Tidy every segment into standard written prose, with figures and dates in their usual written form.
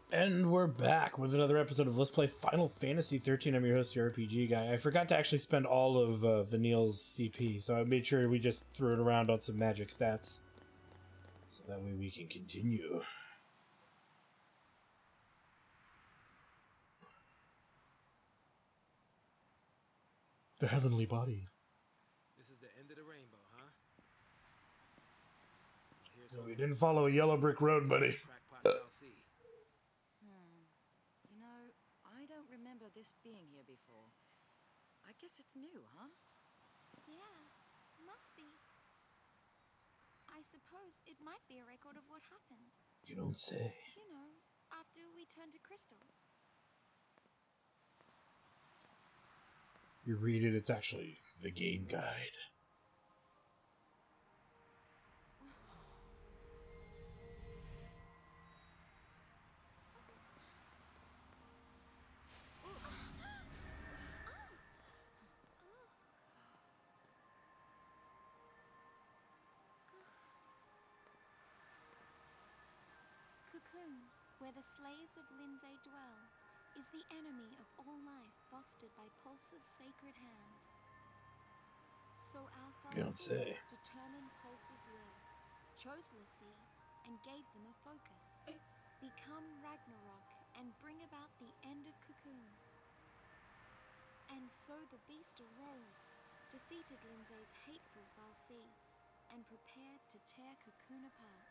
And we're back with another episode of Let's Play Final Fantasy XIII. I'm your host, your RPG guy. I forgot to actually spend all of Vanille's CP, so I made sure we just threw it around on some magic stats. So that way we can continue. The heavenly body. This is the end of the rainbow, huh? So we didn't follow a yellow brick road, buddy. You know, I don't remember this being here before. I guess it's new, huh? Yeah, must be. I suppose it might be a record of what happened. You don't say. You know, after we turned to Crystal. You read it, it's actually the game guide. Cocoon, where the slaves of Lindsay dwell, is the enemy of all life fostered by Pulse's sacred hand. So our Fal'Cie determined Pulse's will, chose l'Cie, and gave them a focus. Become Ragnarok and bring about the end of Cocoon. And so the beast arose, defeated Lindsay's hateful Fal'Cie, and prepared to tear Cocoon apart.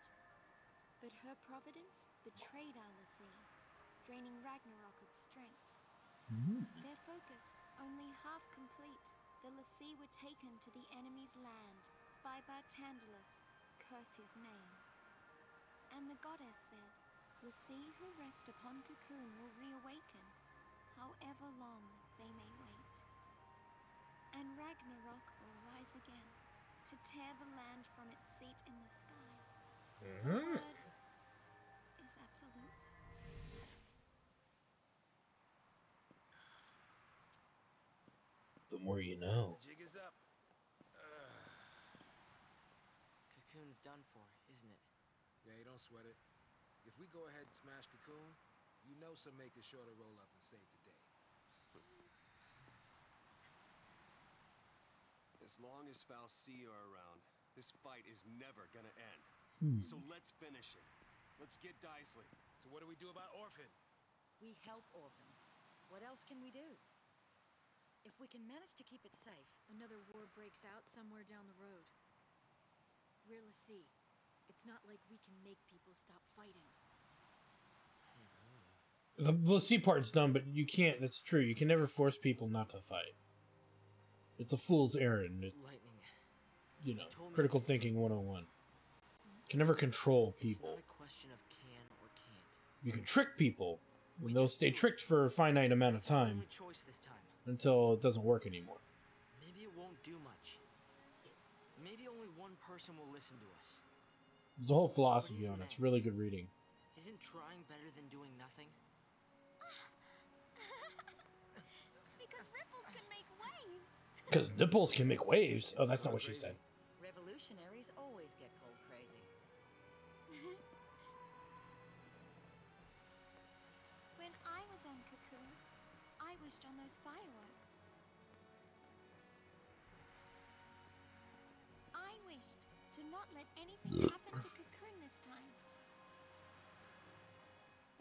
But her providence betrayed our l'Cie, draining Ragnarok of strength. Their focus only half complete, the l'Cie were taken to the enemy's land by Bartandalus, curse his name. And the goddess said, l'Cie who rest upon Cocoon will reawaken, however long they may wait. And Ragnarok will rise again, to tear the land from its seat in the sky. The word is absolute. The more you know. The jig is up. Cocoon's done for, isn't it? Yeah, don't sweat it. If we go ahead and smash Cocoon, you know some make sure to roll up and save the day. As long as Fal'Cie are around, this fight is never gonna end. So let's finish it. Let's get Daisley. So what do we do about Orphan? We help Orphan. What else can we do? If we can manage to keep it safe... Another war breaks out somewhere down the road. We're l'Cie. It's not like we can make people stop fighting. The l'Cie part's dumb, but you can't, that's true. You can never force people not to fight. It's a fool's errand. It's, you know, critical thinking 101. You can never control people. It's not a question of can or can't. You can trick people, and they'll stay tricked for a finite amount of time until it doesn't work anymore. Maybe it won't do much. Maybe only one person will listen to us. There's a whole philosophy on it. It's really good reading. Isn't trying better than doing nothing? Because ripples can make waves. Because nipples can make waves. Oh, that's not what she said. Revolutionaries always get cold crazy. When I was on Cocoon, I wished on those fireworks. I wished to not let anything happen to Cocoon this time.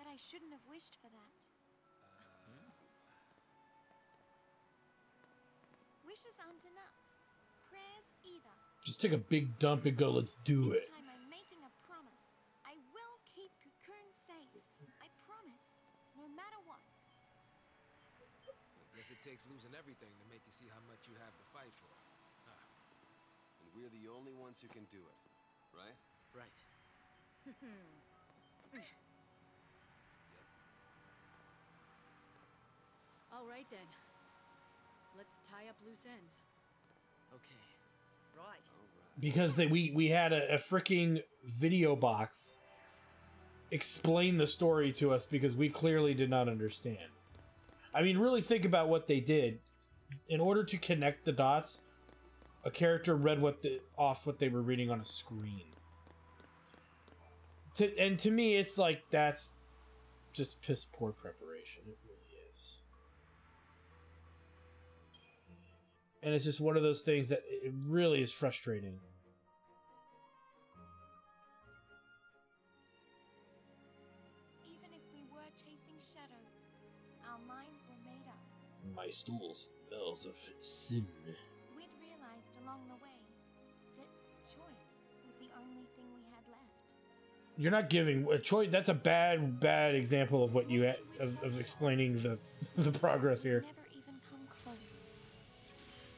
But I shouldn't have wished for that. Wishes aren't enough. Prayers either. Just take a big dump and go, let's do it. This time I'm making a promise. I will keep Cocoon safe. I promise. No matter what. I guess it takes losing everything to make you see how much you have to fight for. Huh. And we're the only ones who can do it, right? Right. Yep. All right then. Let's tie up loose ends. Okay. Right. Because we had a freaking video box explain the story to us because we clearly did not understand. I mean, really think about what they did. In order to connect the dots, a character read off what they were reading on a screen. And to me, it's like, that's just piss poor preparation. It really is. And it's just one of those things that it really is frustrating. Even if we were chasing shadows, our minds were made up. My stool smells of sin. We'd realized along the way that choice was the only thing we had left. You're not giving a choice. That's a bad example of what you of explaining the progress here. Never even come close.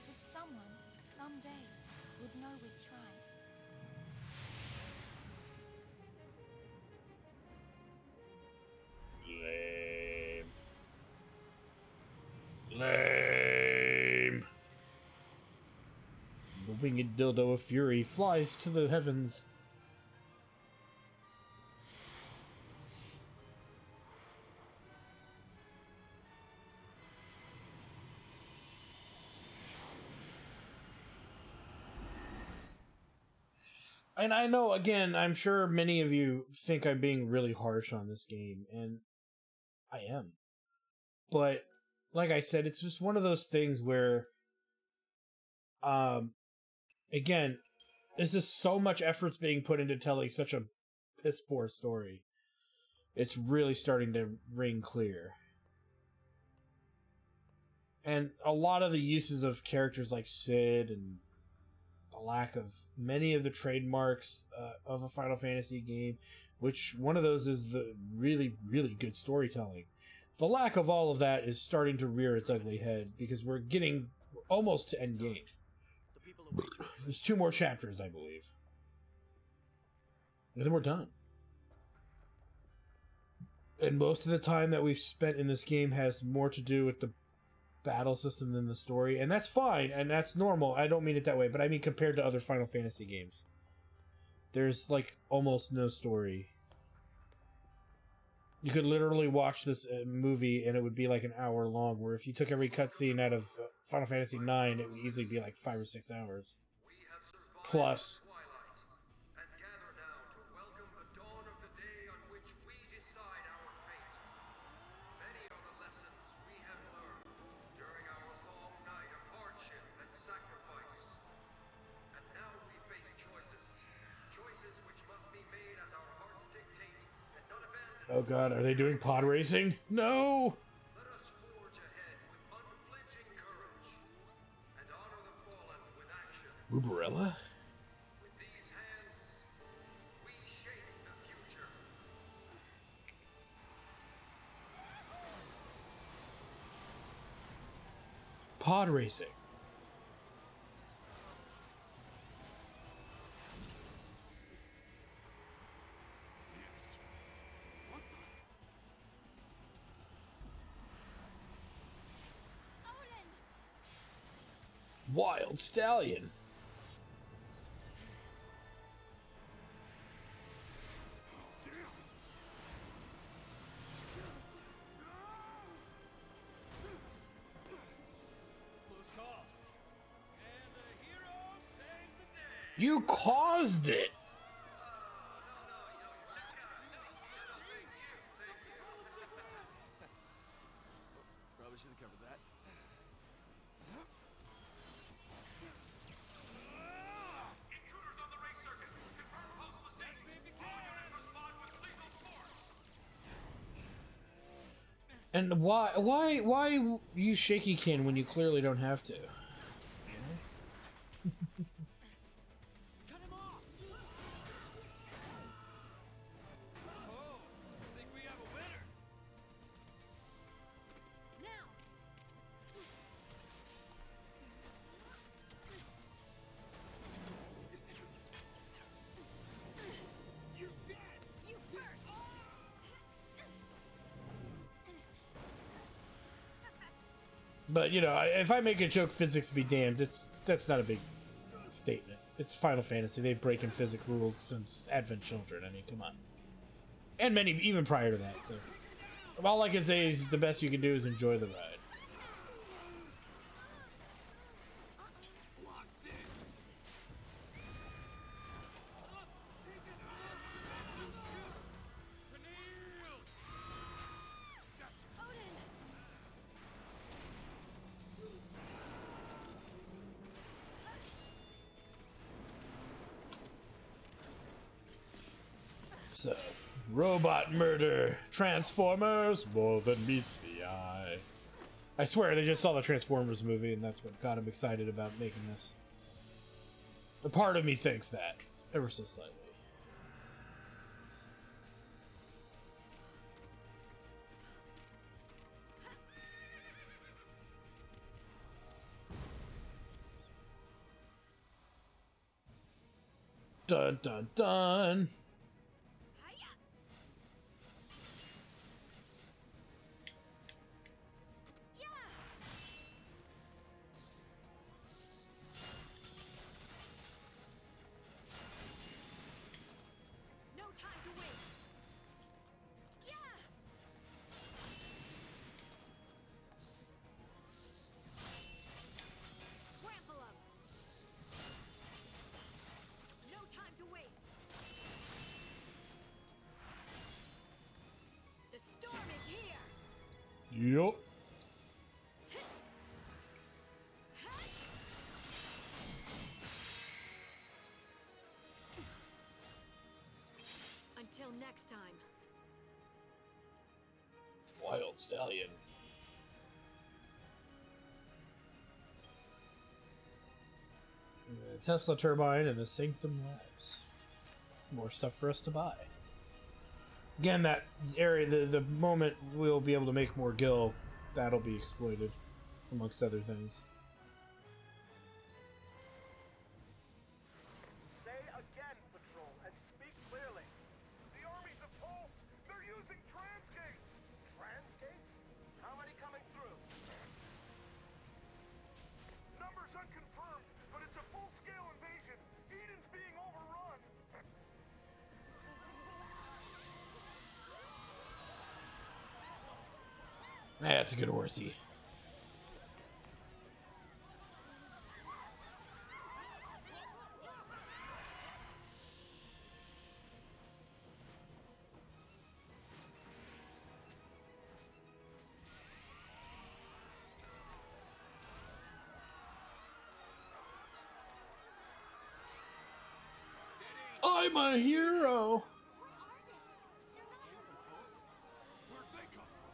But someone, someday, would know we'd tried. Lame. The winged dildo of fury flies to the heavens. And I know, again, I'm sure many of you think I'm being really harsh on this game, and I am. But, like I said, it's just one of those things where, again, there's just so much effort's being put into telling such a piss poor story. It's really starting to ring clear. And a lot of the uses of characters like Sid and the lack of many of the trademarks of a Final Fantasy game, which one of those is the really, really good storytelling. The lack of all of that is starting to rear its ugly head because we're getting almost to end game. There's 2 more chapters, I believe. And then we're done. And most of the time that we've spent in this game has more to do with the battle system than the story, and that's fine, and that's normal. I don't mean it that way, but I mean compared to other Final Fantasy games. There's, like, almost no story. You could literally watch this movie, and it would be like an hour long, where if you took every cutscene out of Final Fantasy IX, it would easily be like 5 or 6 hours. Plus. Oh god, are they doing pod racing? No! Let us forge ahead with unflinching courage and honor the fallen with action. Uberella? With these hands, we shape the future. Pod racing. Wild Stallion. Close call. And the hero saves the day. You caused it. Probably should have covered that. Intruders on the race circuit. Confirm postal mistake. All units respond with lethal force. And why use shaky can when you clearly don't have to? Cut him off. Oh, I think we have a winner. Now! You're dead. You first! But you know, if I make a joke, physics be damned. That's not a big statement. It's Final Fantasy. They've breaking physics rules since Advent Children. I mean, come on. And many even prior to that. So all I can say is the best you can do is enjoy the ride. So, robot murder, Transformers, more than meets the eye. I swear they just saw the Transformers movie and that's what got them excited about making this. A part of me thinks that, ever so slightly. Dun dun dun! No time to waste. Trample 'em. No time to waste. The storm is here. Yup. Until next time. Wild Stallion. A Tesla turbine and a Sanctum Labs. More stuff for us to buy. Again, that area, the moment we'll be able to make more gil, that'll be exploited, amongst other things. Say again, Patrol, and speak clearly. The armies of Pulse, they're using transgates! Transgates? How many coming through? Numbers unconfirmed, but it's a full-scale invasion. Eden's being overrun. That's a good horsey. I'm a hero! Where'd they come from?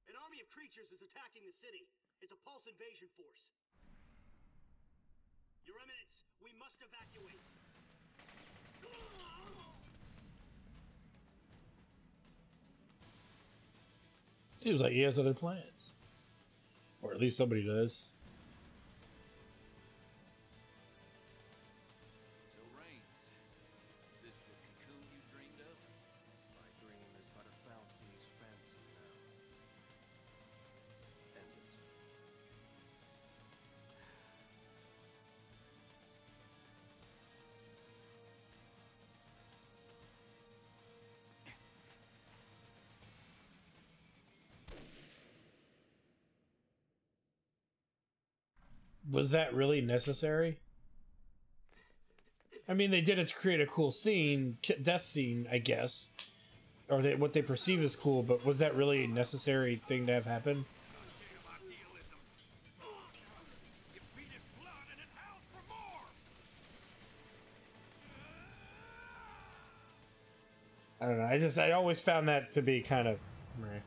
An army of creatures is attacking the city. It's a Pulse invasion force. Your Eminence, we must evacuate. Seems like he has other plans. Or at least somebody does. So, Reigns, is this the cocoon you dreamed of? My dream is but a falcon's fancy now. End it. Was that really necessary? I mean, they did it to create a cool scene, death scene, I guess. Or what they perceive as cool, but was that really a necessary thing to have happen? Idealism. You feed it blood and it howls for more! I don't know, I always found that to be kind of meh.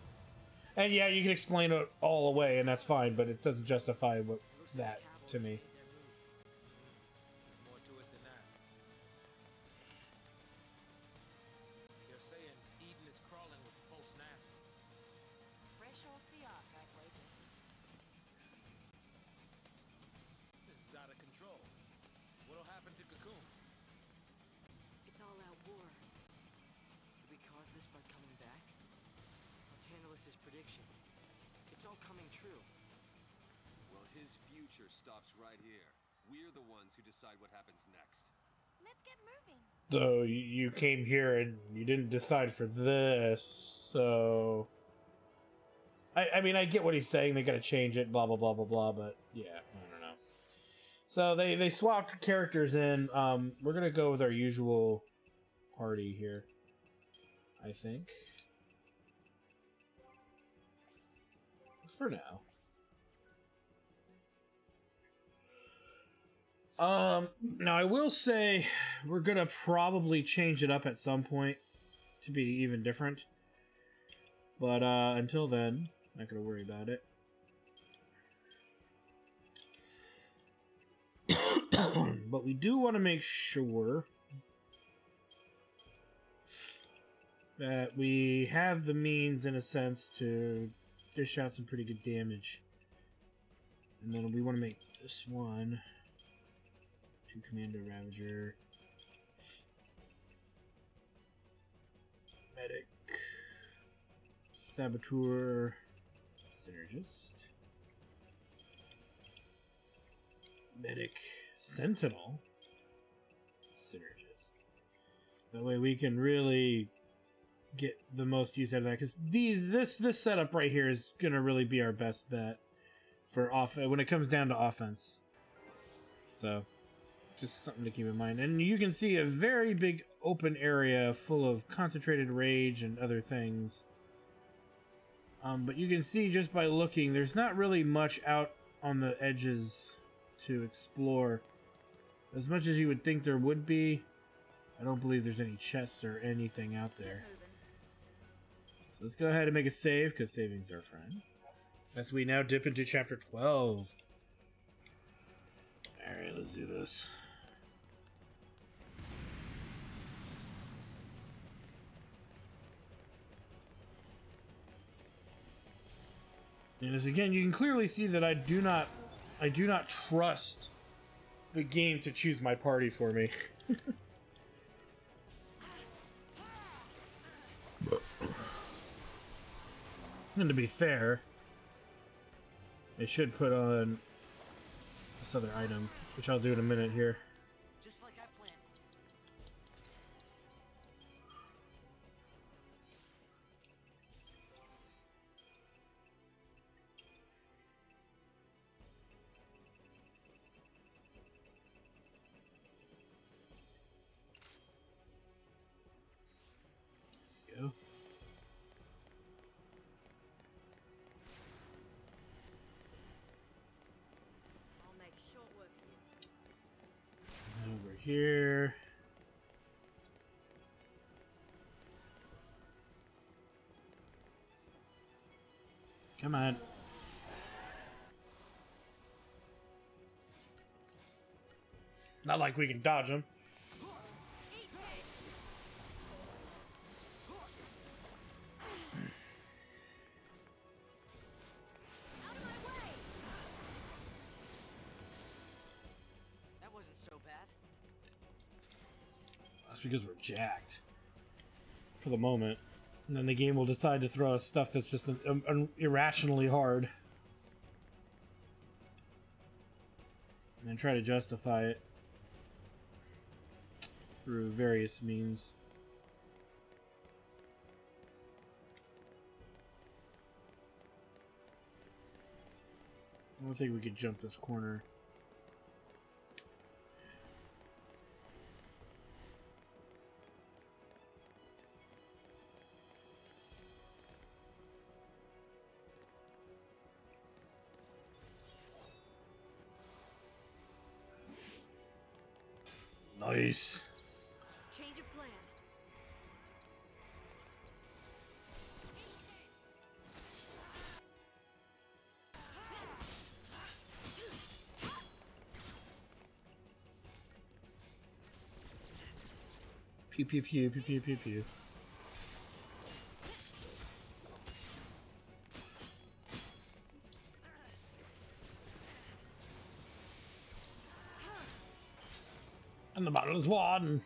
And yeah, you can explain it all away, and that's fine, but it doesn't justify what that to me. There's more to it than that. They're saying Eden is crawling with Pulse nasties. Fresh off the ark, I'd wager. This is out of control. What'll happen to Cocoon? It's all out war. Did we cause this by coming back? Tantalus' prediction. It's all coming true. Well, his future stops right here. We're the ones who decide what happens next. Let's get moving. So you came here and you didn't decide for this, so I mean, I get what he's saying. They got to change it, blah blah blah blah blah. But yeah, I don't know. So they swapped characters in. We're gonna go with our usual party here, I think. For now. Now I will say we're gonna probably change it up at some point to be even different. But until then, not gonna worry about it. But we do want to make sure that we have the means, in a sense, to dish out some pretty good damage. And then we want to make this one 2 Commando Ravager, Medic, Saboteur, Synergist, Medic, Sentinel, Synergist. So that way we can really get the most use out of that, because this setup right here is gonna really be our best bet for when it comes down to offense. So just something to keep in mind. And you can see a very big open area full of concentrated rage and other things. But you can see just by looking, there's not really much out on the edges to explore. As much as you would think there would be, I don't believe there's any chests or anything out there. So let's go ahead and make a save, because saving's our friend. As we now dip into chapter 12. Alright, let's do this. And as again, you can clearly see that I do not trust the game to choose my party for me. And to be fair, I should put on this other item, which I'll do in a minute here. Just like I planned. Go. I'll make short work of you. Over here. Come on. Not like we can dodge them. That wasn't so bad. That's because we're jacked. For the moment. And then the game will decide to throw us stuff that's just irrationally hard. And then try to justify it through various means. I don't think we could jump this corner. Nice. Change of plan. Pew pew pew pew pew pew pew. And the battle is won.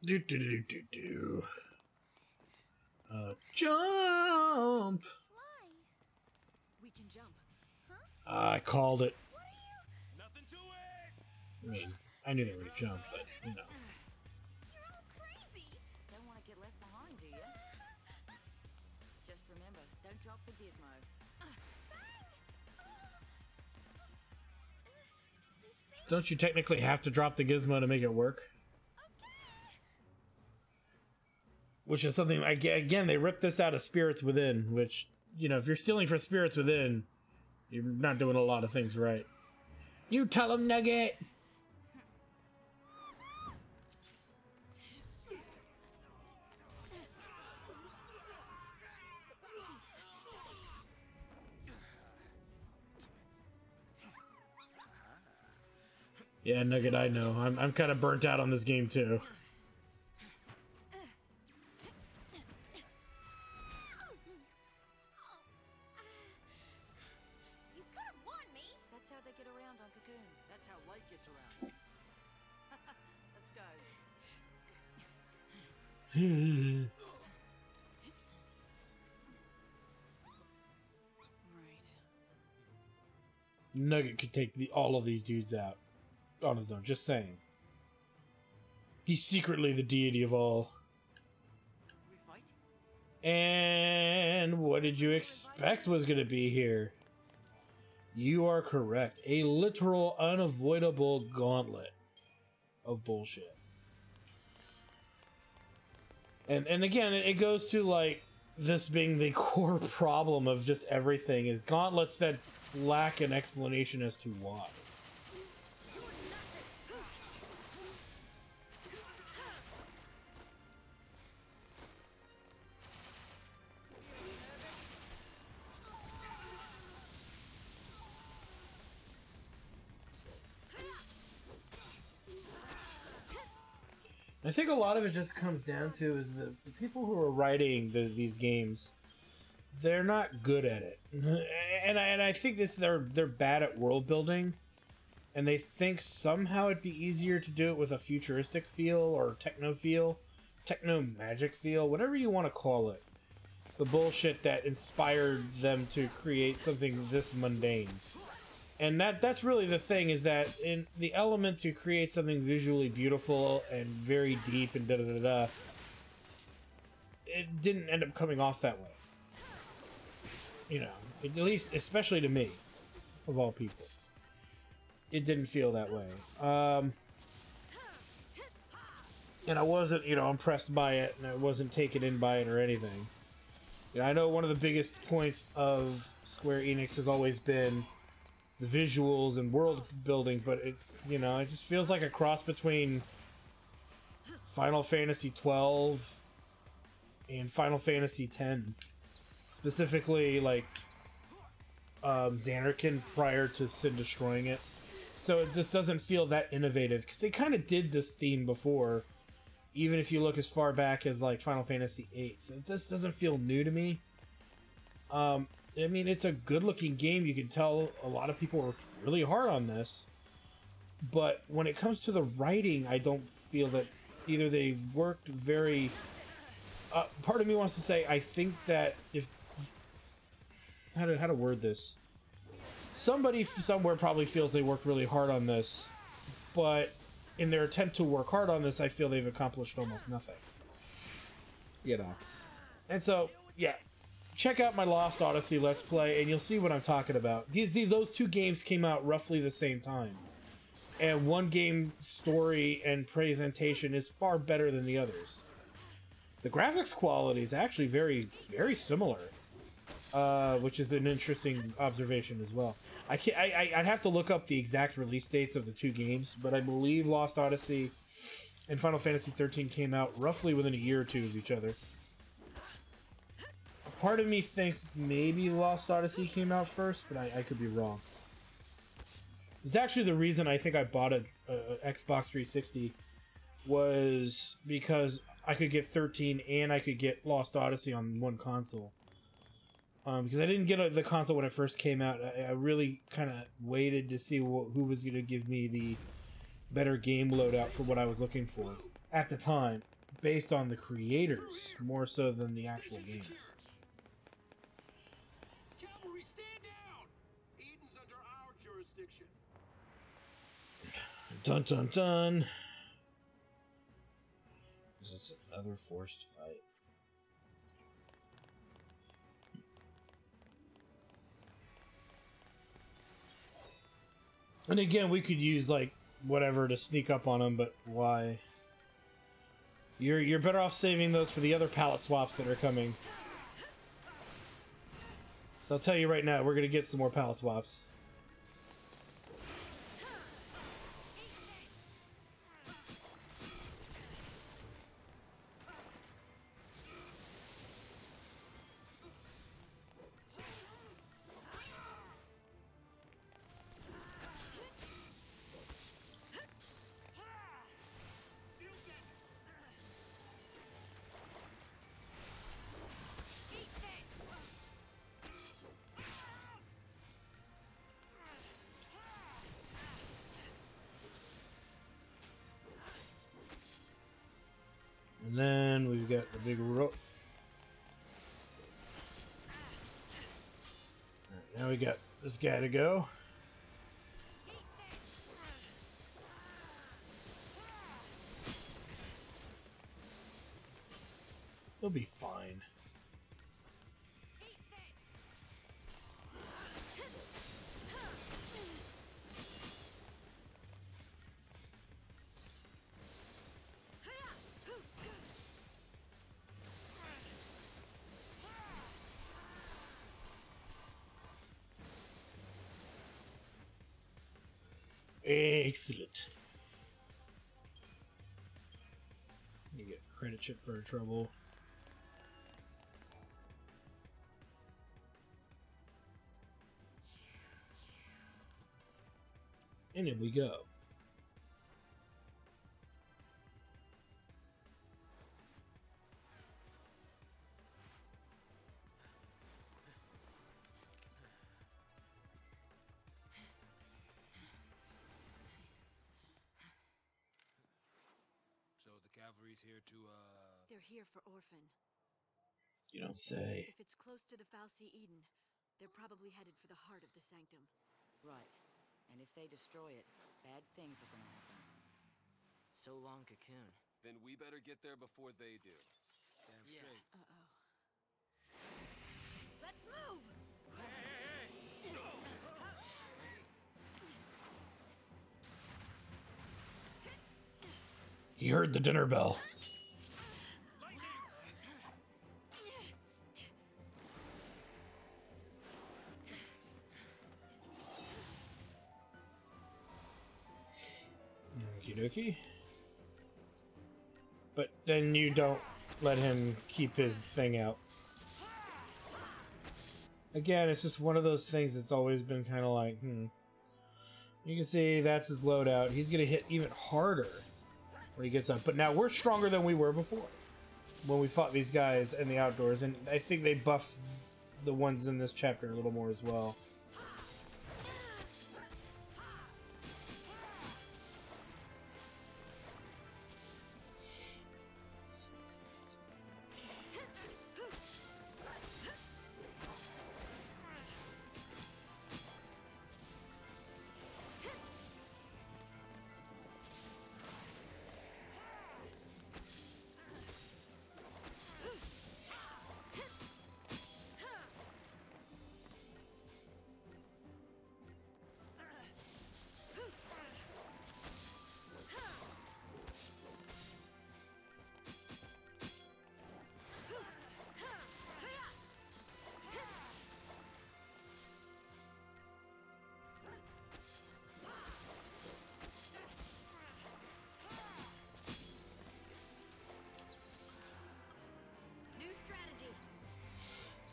Do do do do do. Jump! Fly. We can jump. I called it. What are you? Nothing to it! I mean, I knew they were gonna jump, but you know. You're all crazy. Don't want to get left behind, do you? Just remember, don't drop the gizmo. Don't you technically have to drop the gizmo to make it work? Which is something, again, they ripped this out of Spirits Within, which, you know, if you're stealing from Spirits Within, you're not doing a lot of things right. You tell him, Nugget! Yeah, Nugget, I know. I'm kind of burnt out on this game, too. You could have won me. That's how they get around on Cocoon. That's how light gets around. Let's go. Right. Nugget could take all of these dudes out on his own, just saying. He's secretly the deity of all. We fight? And what did you expect was going to be here? You are correct. A literal, unavoidable gauntlet of bullshit. And again, it goes to, like, this being the core problem of just everything, is gauntlets that lack an explanation as to why. I think a lot of it just comes down to is the people who are writing these games, they're not good at it, and I think they're bad at world building, and they think somehow it'd be easier to do it with a futuristic feel or techno magic feel, whatever you want to call it. The bullshit that inspired them to create something this mundane. And that's really the thing, is that in the element to create something visually beautiful and very deep and da-da-da-da, it didn't end up coming off that way. You know, at least, especially to me, of all people. It didn't feel that way. And I wasn't, you know, impressed by it, and I wasn't taken in by it or anything. You know, I know one of the biggest points of Square Enix has always been the visuals and world building, but it, you know, it just feels like a cross between Final Fantasy XII and Final Fantasy X. Specifically, like, Xanarkin prior to Sin destroying it. So it just doesn't feel that innovative, because they kind of did this theme before, even if you look as far back as, like, Final Fantasy VIII. So it just doesn't feel new to me. I mean, it's a good-looking game. You can tell a lot of people worked really hard on this. But when it comes to the writing, I don't feel that either they worked very... part of me wants to say, I think that if... How to word this? Somebody somewhere probably feels they worked really hard on this, but in their attempt to work hard on this, I feel they've accomplished almost nothing. You know. And so, yeah. Check out my Lost Odyssey Let's Play, and you'll see what I'm talking about. Those two games came out roughly the same time. And one game's story and presentation is far better than the others. The graphics quality is actually very, very similar. Which is an interesting observation as well. I'd have to look up the exact release dates of the two games, but I believe Lost Odyssey and Final Fantasy XIII came out roughly within a year or two of each other. Part of me thinks maybe Lost Odyssey came out first, but I could be wrong. It was actually the reason I think I bought a Xbox 360 was because I could get 13 and I could get Lost Odyssey on one console. Because I didn't get the console when it first came out. I really kind of waited to see who was going to give me the better game loadout for what I was looking for. at the time, based on the creators more so than the actual games. Cavalry, stand down! Eden's under our jurisdiction. Dun dun dun. This is another forced fight. And again, we could use like whatever to sneak up on them, but why? You're better off saving those for the other palette swaps that are coming. So I'll tell you right now, we're gonna get some more palette swaps. And then we've got the big rope. Alright, now we got this guy to go. He'll be fine. Excellent. You get credit chip for trouble. And in we go. So the cavalry's here to, They're here for Orphan. You don't say. If it's close to the Fal'Cie Eden, they're probably headed for the heart of the Sanctum. Right. And if they destroy it, bad things are gonna happen. So long, Cocoon. Then we better get there before they do. Damn Yeah. straight. Uh-oh. Let's move! He heard the dinner bell. Okie dokie. But then you don't let him keep his thing out. Again, it's just one of those things that's always been kind of like, You can see that's his loadout. He's going to hit even harder when he gets up. But now we're stronger than we were before when we fought these guys in the outdoors. And I think they buff the ones in this chapter a little more as well.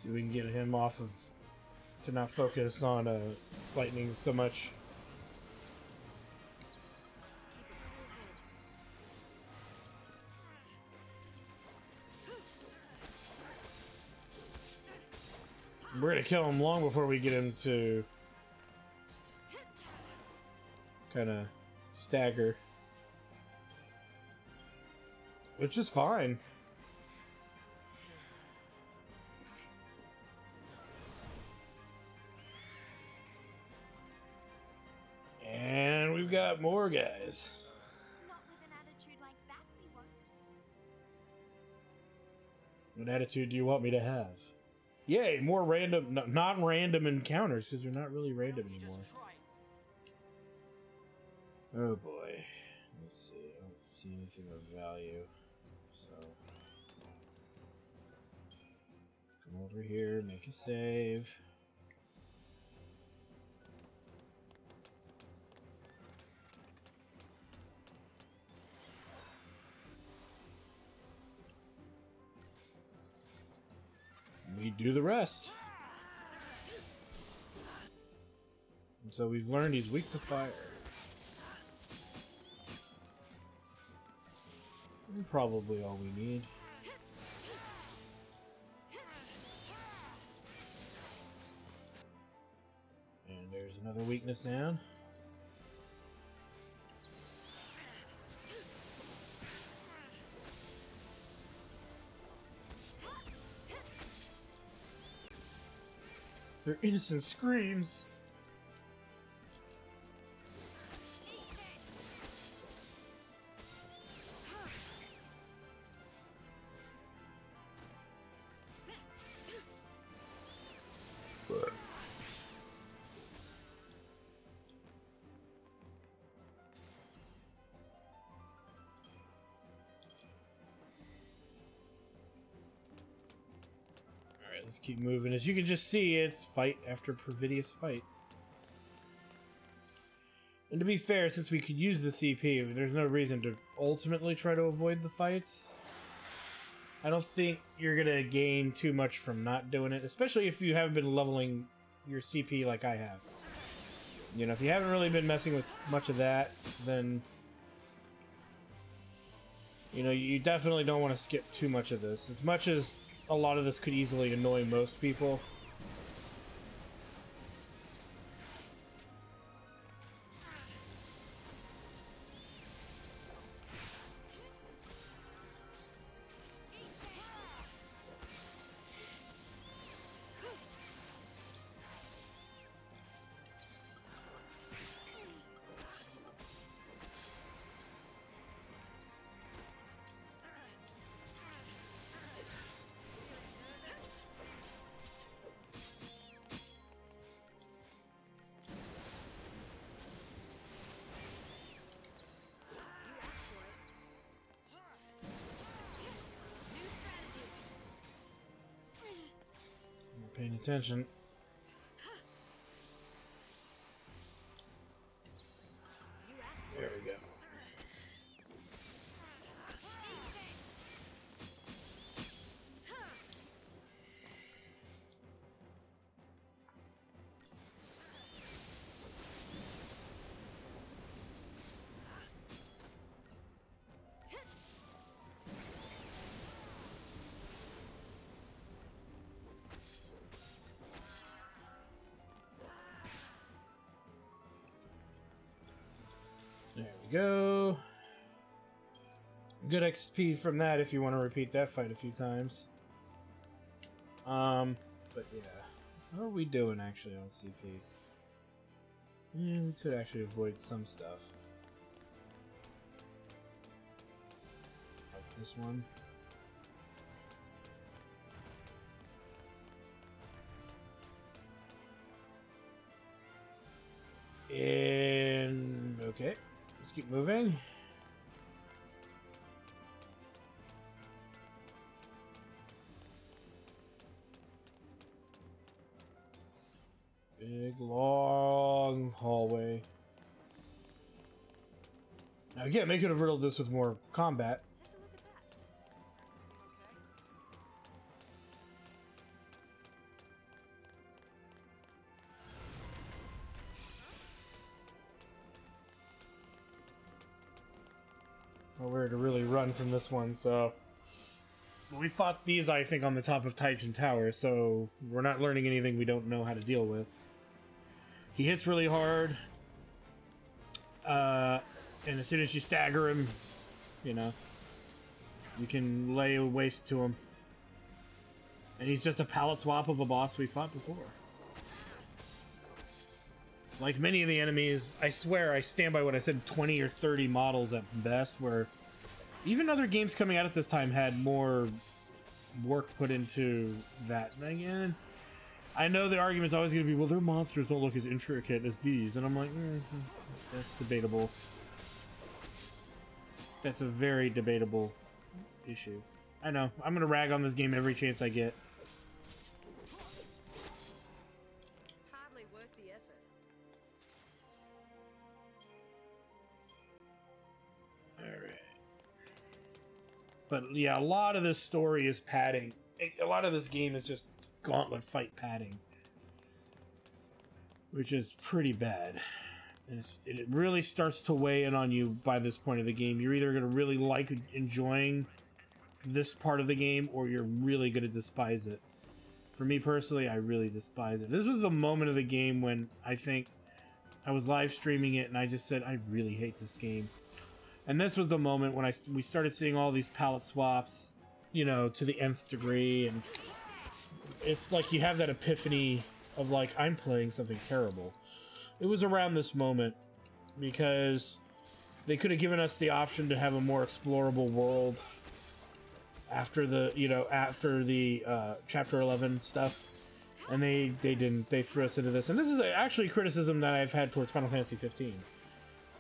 See if we can get him off of, to not focus on lightning so much. We're gonna kill him long before we get him to kind of stagger. Which is fine. And we've got more guys. Not with an attitude like that, we won't. What attitude do you want me to have? Yay, more random, non-random encounters, because they're not really random anymore. Oh boy. Let's see. I don't see anything of value. So, come over here, make a save. We do the rest. And so we've learned he's weak to fire. And probably all we need. And there's another weakness down. Their innocent screams. Alright, let's keep moving. As you can just see, it's fight after perfidious fight. And to be fair, since we could use the CP, there's no reason to ultimately try to avoid the fights. I don't think you're going to gain too much from not doing it, especially if you haven't been leveling your CP like I have. You know, if you haven't really been messing with much of that, then, you know, you definitely don't want to skip too much of this. As much as a lot of this could easily annoy most people. Paying attention. There we go. There we go. Good XP from that if you want to repeat that fight a few times. But yeah. How are we doing actually on CP? Yeah, we could actually avoid some stuff. Like this one. And okay. Let's keep moving. Big, long hallway. Now again, they could have riddled this with more combat. Take a look at that. Well, we're to really run from this one, so... We fought these, I think, on the top of Titan Tower, so we're not learning anything we don't know how to deal with. He hits really hard, and as soon as you stagger him, you know, You can lay waste to him. And he's just a palette swap of a boss we fought before. Like many of the enemies, I swear I stand by what I said, 20 or 30 models at best, where even other games coming out at this time had more work put into that. And again, I know the argument is always going to be, well, their monsters don't look as intricate as these. And I'm like, that's debatable. That's a very debatable issue. I know. I'm going to rag on this game every chance I get. Hardly worth the effort. Alright. But yeah, a lot of this story is padding. A lot of this game is just gauntlet fight padding. Which is pretty bad. And it really starts to weigh in on you by this point of the game. You're either going to really like enjoying this part of the game, or you're really going to despise it. For me personally, I really despise it. This was the moment of the game when I think I was live streaming it and I just said, I really hate this game. And this was the moment when we started seeing all these palette swaps, you know, to the nth degree, and it's like you have that epiphany of like, I'm playing something terrible. It was around this moment because they could have given us the option to have a more explorable world after the, you know, after the Chapter 11 stuff, and they didn't. They threw us into this, and this is actually a criticism that I've had towards Final Fantasy 15.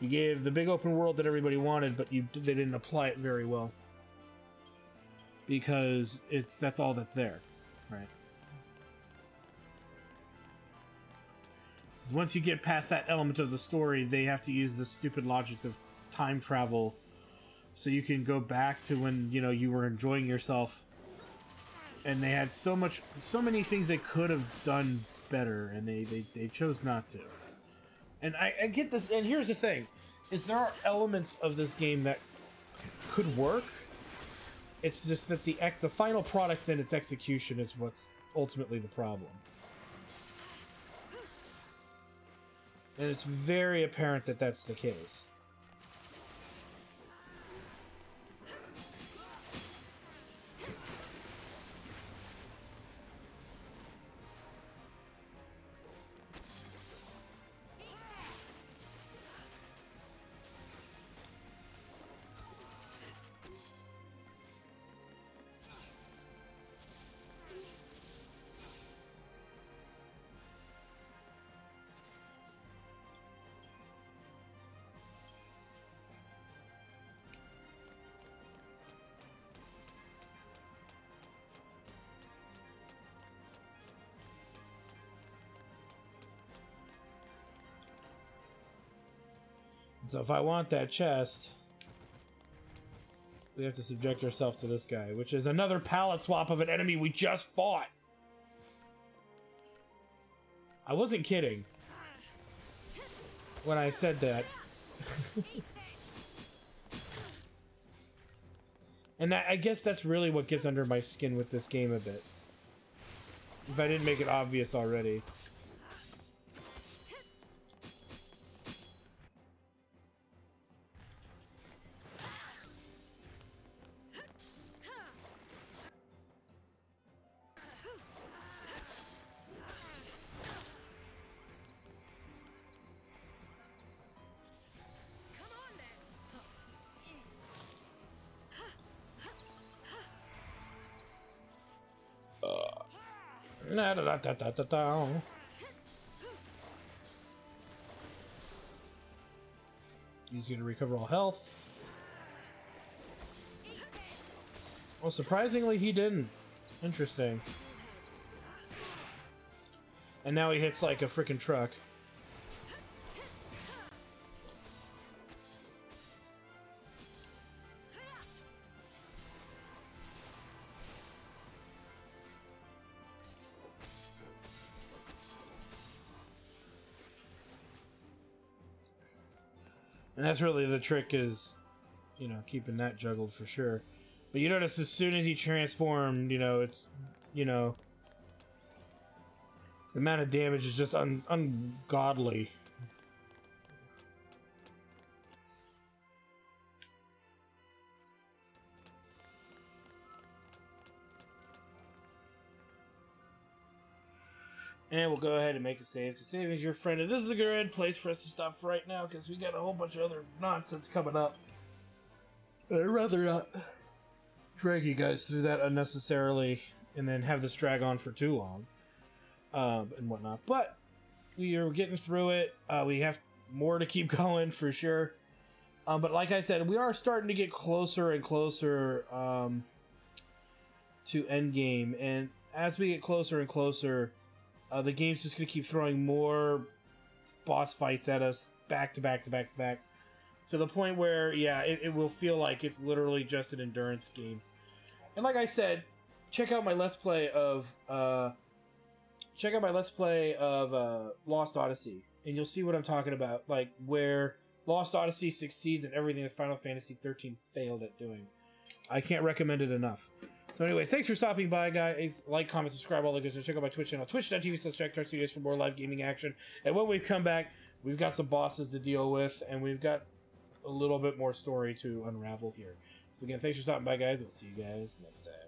You gave the big open world that everybody wanted, but they didn't apply it very well because that's all that's there, right? Because once you get past that element of the story, they have to use the stupid logic of time travel so you can go back to when, you know, you were enjoying yourself, and they had so many things they could have done better, and they chose not to. And I get this, and here's the thing, is there are elements of this game that could work. It's just that the final product and its execution is what's ultimately the problem. And it's very apparent that that's the case. So if I want that chest, we have to subject ourselves to this guy, which is another palette swap of an enemy we just fought. I wasn't kidding when I said that. And I guess that's really what gets under my skin with this game a bit. If I didn't make it obvious already. Easy to recover all health. Well, surprisingly, he didn't. Interesting. And now he hits like a freaking truck. And that's really the trick, is, you know, keeping that juggled for sure. But you notice as soon as he transformed, you know, it's, you know, the amount of damage is just ungodly. And we'll go ahead and make a save, because saving is your friend. And this is a good place for us to stop right now, because we got a whole bunch of other nonsense coming up. I'd rather not drag you guys through that unnecessarily, and then have this drag on for too long, and whatnot. But we are getting through it. We have more to keep going, for sure. But like I said, we are starting to get closer and closer to endgame. And as we get closer and closer, the game's just going to keep throwing more boss fights at us back to back to back to back. To the point where, yeah, it will feel like it's literally just an endurance game. And like I said, check out my Let's Play of Lost Odyssey, and you'll see what I'm talking about. Like, where Lost Odyssey succeeds in everything that Final Fantasy XIII failed at doing. I can't recommend it enough. So anyway, thanks for stopping by, guys. Like, comment, subscribe, all the good stuff. Check out my Twitch channel, twitch.tv/JackTarStudios for more live gaming action. And when we come back, we've got some bosses to deal with, and we've got a little bit more story to unravel here. So again, thanks for stopping by, guys. We'll see you guys next time.